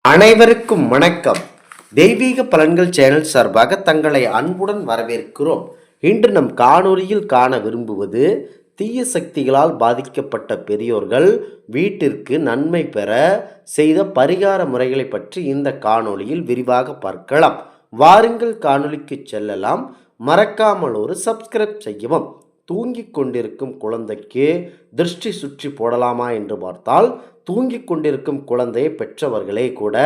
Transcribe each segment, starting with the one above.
அனைவருக்கும் வணக்கம். தெய்வீக பலன்கள் சேனல் சார்பாக தங்களை அன்புடன் வரவேற்கிறோம். இன்று நம் காணொளியில் காண விரும்புவது தீய சக்திகளால் பாதிக்கப்பட்ட பெரியோர்கள் வீட்டிற்கு நன்மை பெற செய்த பரிகார முறைகளை பற்றி இந்த காணொளியில் விரிவாக பார்க்கலாம். வாருங்கள் காணொளிக்கு செல்லலாம். மறக்காமல் ஒரு சப்ஸ்கிரைப் செய்யவும். தூங்கிக் கொண்டிருக்கும் குழந்தைக்கு திருஷ்டி சுற்றி போடலாமா என்று பார்த்தால், தூங்கிக் கொண்டிருக்கும் குழந்தையை பெற்றவர்களே கூட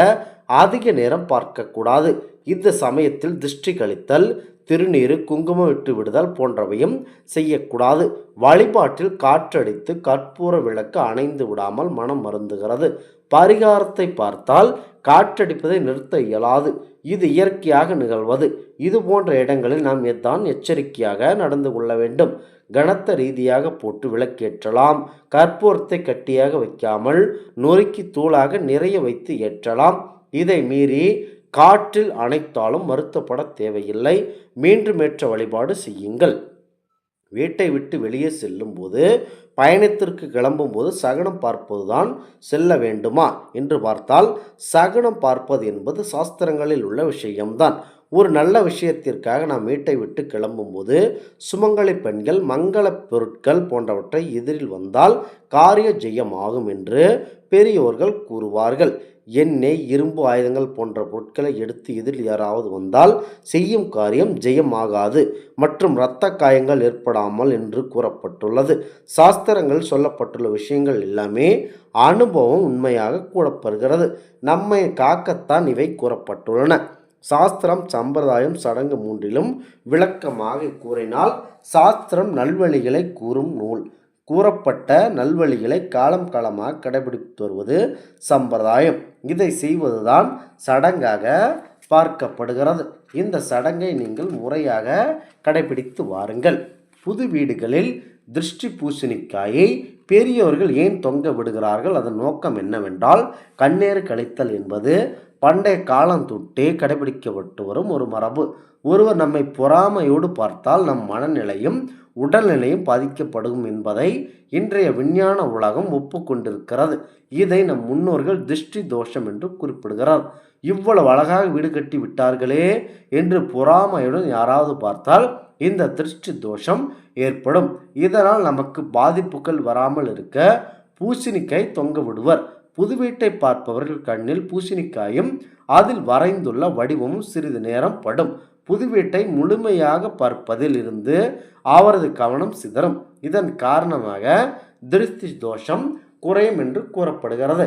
அதிக நேரம் பார்க்கக்கூடாது. இந்த சமயத்தில் திருஷ்டி கழித்தல், திருநீர், குங்குமம் விட்டு விடுதல் போன்றவையும் செய்யக்கூடாது. வழிபாட்டில் காற்றடித்து கற்பூர விளக்கு அணைந்து விடாமல் மனம் மருந்துகிறது. பரிகாரத்தை பார்த்தால் காற்றடிப்பதை நிறுத்த இயலாது. இது இயற்கையாக நிகழ்வது. இது போன்ற இடங்களில் நாம் தான் எச்சரிக்கையாக நடந்து கொள்ள வேண்டும். கனத்த ரீதியாக போட்டு விளக்கேற்றலாம். கற்பூரத்தை கட்டியாக வைக்காமல் நொறுக்கி தூளாக நிறைய வைத்து ஏற்றலாம். இதை மீறி காற்றில் அணைத்தாலும் வருத்தப்பட தேவையில்லை. மீண்டும் ஏற்ற வழிபாடு செய்யுங்கள். வீட்டை விட்டு வெளியே செல்லும் போது, பயணத்திற்கு கிளம்பும் போது சகனம் பார்ப்பதுதான் செல்ல வேண்டுமா என்று பார்த்தால், சகனம் பார்ப்பது என்பது சாஸ்திரங்களில் உள்ள விஷயம்தான். ஒரு நல்ல விஷயத்திற்காக நாம் வீட்டை விட்டு கிளம்பும்போது சுமங்கலி பெண்கள் மங்கள பொருட்கள் போன்றவற்றை எதிரில் வந்தால் காரிய ஜெயமாகும் என்று பெரியோர்கள் கூறுவார்கள். எண்ணெய், இரும்பு ஆயுதங்கள் போன்ற பொருட்களை எடுத்து எதிரில் யாராவது வந்தால் செய்யும் காரியம் ஜெயமாகாது மற்றும் இரத்த காயங்கள் ஏற்படாமல் என்று கூறப்பட்டுள்ளது. சாஸ்திரங்கள் சொல்லப்பட்டுள்ள விஷயங்கள் எல்லாமே அனுபவம் உண்மையாக கூறப்படுகிறது. நம்மை காக்கத்தான் இவை கூறப்பட்டுள்ளன. சாஸ்திரம், சம்பிரதாயம், சடங்கு மூன்றிலும் விளக்கமாக கூறினால், சாஸ்திரம் நல்வழிகளை கூறும் நூல். கூறப்பட்ட நல்வழிகளை காலம் காலமாக கடைபிடித்து வருவது சம்பிரதாயம். இதை செய்வதுதான் சடங்காக பார்க்கப்படுகிறது. இந்த சடங்கை நீங்கள் முறையாக கடைபிடித்து வாருங்கள். புது வீடுகளில் திருஷ்டி பூசணிக்காயை பெரியோர்கள் ஏன் தொங்க விடுகிறார்கள்? அதன் நோக்கம் என்னவென்றால், கண்ணீர் கழித்தல் என்பது பண்டைய காலம் தொட்டே கடைபிடிக்கப்பட்டு வரும் ஒரு மரபு. ஒருவர் நம்மை பொறாமையோடு பார்த்தால் நம் மனநிலையும் உடல்நிலையும் பாதிக்கப்படும் என்பதை இன்றைய விஞ்ஞான உலகம் ஒப்புக்கொண்டிருக்கிறது. இதை நம் முன்னோர்கள் திருஷ்டி தோஷம் என்று குறிப்பிடுகிறார். இவ்வளவு அழகாக வீடு கட்டி விட்டார்களே என்று பொறாமையுடன் யாராவது பார்த்தால் இந்த திருஷ்டி தோஷம் ஏற்படும். இதனால் நமக்கு பாதிப்புகள் வராமல் இருக்க பூசணிக்காய் தொங்க விடுவர். புது வீட்டை பார்ப்பவர்கள் கண்ணில் பூசணிக்காயும் அதில் வரைந்துள்ள வடிவமும் சிறிது நேரம் படும். புது வீட்டை முழுமையாக பார்ப்பதில் இருந்து அவரது கவனம் சிதறும். இதன் காரணமாக திருஷ்டி தோஷம் குறையும் என்று கூறப்படுகிறது.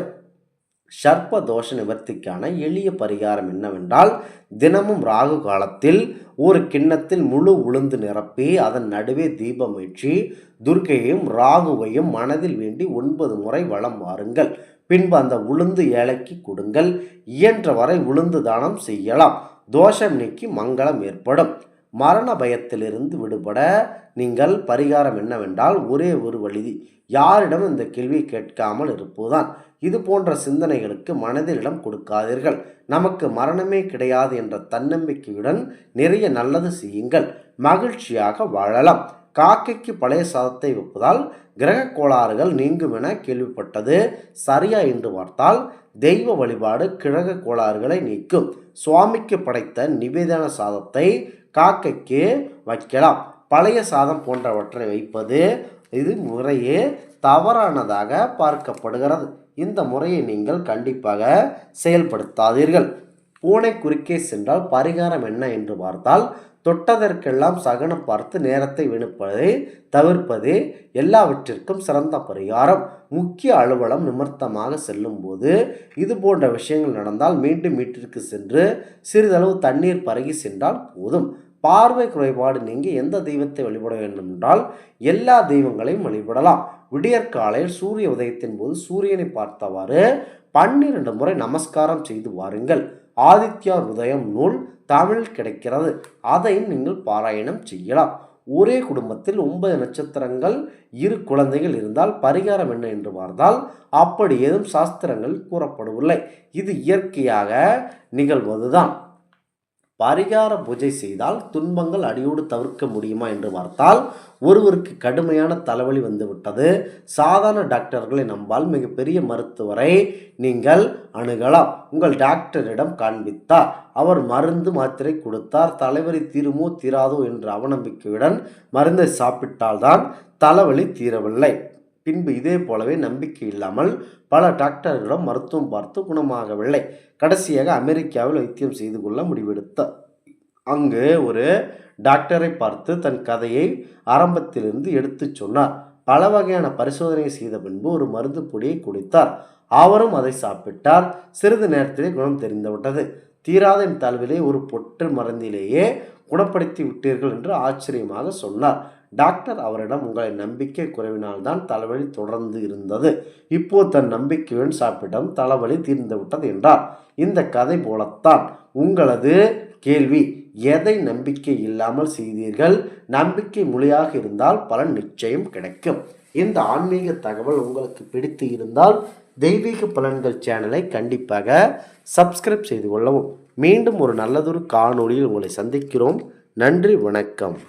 சர்ப்ப தோஷ நிவர்த்திக்கான எளிய பரிகாரம் என்னவென்றால், தினமும் ராகு காலத்தில் ஒரு கிண்ணத்தில் முழு உளுந்து நிரப்பி அதன் நடுவே தீபம் ஏற்றி துர்க்கையையும் ராகுவையும் மனதில் வேண்டி 9 முறை வலம் வாருங்கள். பின்பு அந்த உளுந்து ஏழைக்கு கொடுங்கள். இயன்றவரை உளுந்து தானம் செய்யலாம். தோஷம் நீக்கி மங்களம் ஏற்படும். மரண பயத்திலிருந்து விடுபட நீங்கள் பரிகாரம் என்னவென்றால், ஒரே ஒரு வழி. யாரிடம் இந்த கேள்வியை கேட்காமல் இருப்பதுதான். இது போன்ற சிந்தனைகளுக்கு மனதில் இடம் கொடுக்காதீர்கள். நமக்கு மரணமே கிடையாது என்ற தன்னம்பிக்கையுடன் நிறைய நல்லது செய்யுங்கள். மகிழ்ச்சியாக வாழலாம். காக்கைக்கு பழைய சாதத்தை வைப்பதால் கிரக கோளாறுகள் நீங்கும் என கேள்விப்பட்டது சரியா என்று பார்த்தால், தெய்வ வழிபாடு கிரக கோளாறுகளை நீக்கும். சுவாமிக்கு படைத்த நிவேதன சாதத்தை காக்கைக்கு வைக்கலாம். பழைய சாதம் போன்றவற்றை வைப்பது இது முறையே தவறானதாக பார்க்கப்படுகிறது. இந்த முறையை நீங்கள் கண்டிப்பாக செயல்படுத்தாதீர்கள். பூனை குறுக்கே சென்றால் பரிகாரம் என்ன என்று பார்த்தால், தொட்டதற்கெல்லாம் சகனம் பார்த்து நேரத்தை வீணடிப்பதை தவிர்ப்பதே எல்லாவற்றிற்கும் சிறந்த பரிகாரம். முக்கிய அலுவலம் நிமித்தமாக செல்லும் போது இது போன்ற விஷயங்கள் நடந்தால் மீண்டும் வீட்டிற்கு சென்று சிறிதளவு தண்ணீர் பருகி சென்றால் போதும். பார்வை குறைபாடு நீங்கி எந்த தெய்வத்தை வழிபட வேண்டும் என்றால் எல்லா தெய்வங்களையும் வழிபடலாம். விடியற்காலையில் சூரிய உதயத்தின் போது சூரியனை பார்த்தவாறு 12 முறை நமஸ்காரம் செய்து வாருங்கள். ஆதித்யார் உதயம் நூல் தமிழ் கிடைக்கிறது. அதையும் நீங்கள் பாராயணம் செய்யலாம். ஒரே குடும்பத்தில் 9 நட்சத்திரங்கள் 2 குழந்தைகள் இருந்தால் பரிகாரம் என்ன என்று பார்த்தால், அப்படி ஏதும் சாஸ்திரங்கள் கூறப்படவில்லை. இது இயற்கையாக நிகழ்வதுதான். பரிகார பூஜை செய்தால் துன்பங்கள் அடியோடு தவிர்க்க முடியுமா என்று பார்த்தால், ஒருவருக்கு கடுமையான தலைவலி வந்துவிட்டது. சாதாரண டாக்டர்களை நம்பால் மிகப்பெரிய மருத்துவரை நீங்கள் அணுகலாம். உங்கள் டாக்டரிடம் காண்பித்தார், அவர் மருந்து மாத்திரை கொடுத்தார். தலைவலி தீருமோ தீராதோ என்ற அவநம்பிக்கையுடன் மருந்தை சாப்பிட்டால்தான் தலைவலி தீரவில்லை. பின்பு இதே போலவே நம்பிக்கை இல்லாமல் பல டாக்டர்களிடம் மருத்துவம் பார்த்து குணமாகவில்லை. கடைசியாக அமெரிக்காவில் வைத்தியம் செய்து கொள்ள முடிவெடுத்தார். அங்கு ஒரு டாக்டரை பார்த்து தன் கதையை ஆரம்பத்திலிருந்து எடுத்து சொன்னார். பல வகையான பரிசோதனை செய்த பின்பு ஒரு மருந்து பொடியை குடித்தார். அவரும் அதை சாப்பிட்டார். சிறிது நேரத்திலே குணம் தெரிந்துவிட்டது. தீராத என் தலைவிலே ஒரு பொற்று மருந்திலேயே குணப்படுத்தி விட்டீர்கள் என்று ஆச்சரியமாக சொன்னார். டாக்டர் அவரிடம், உங்களை நம்பிக்கை குறைவினால்தான் தலைவலி தொடர்ந்து இருந்தது, இப்போ தன் நம்பிக்கையுடன் சாப்பிட்டம் தலைவலி தீர்ந்துவிட்டது என்றார். இந்த கதை போலத்தான் உங்களது கேள்வி, எதை நம்பிக்கை இல்லாமல் செய்தீர்கள்? நம்பிக்கை மொழியாக இருந்தால் பலன் நிச்சயம் கிடைக்கும். இந்த ஆன்மீக தகவல் உங்களுக்கு பிடித்து இருந்தால் தெய்வீக பலன்கள் சேனலை கண்டிப்பாக சப்ஸ்கிரைப் செய்து கொள்ளவும். மீண்டும் ஒரு நல்லதொரு காணொளியில் உங்களை சந்திக்கிறோம். நன்றி, வணக்கம்.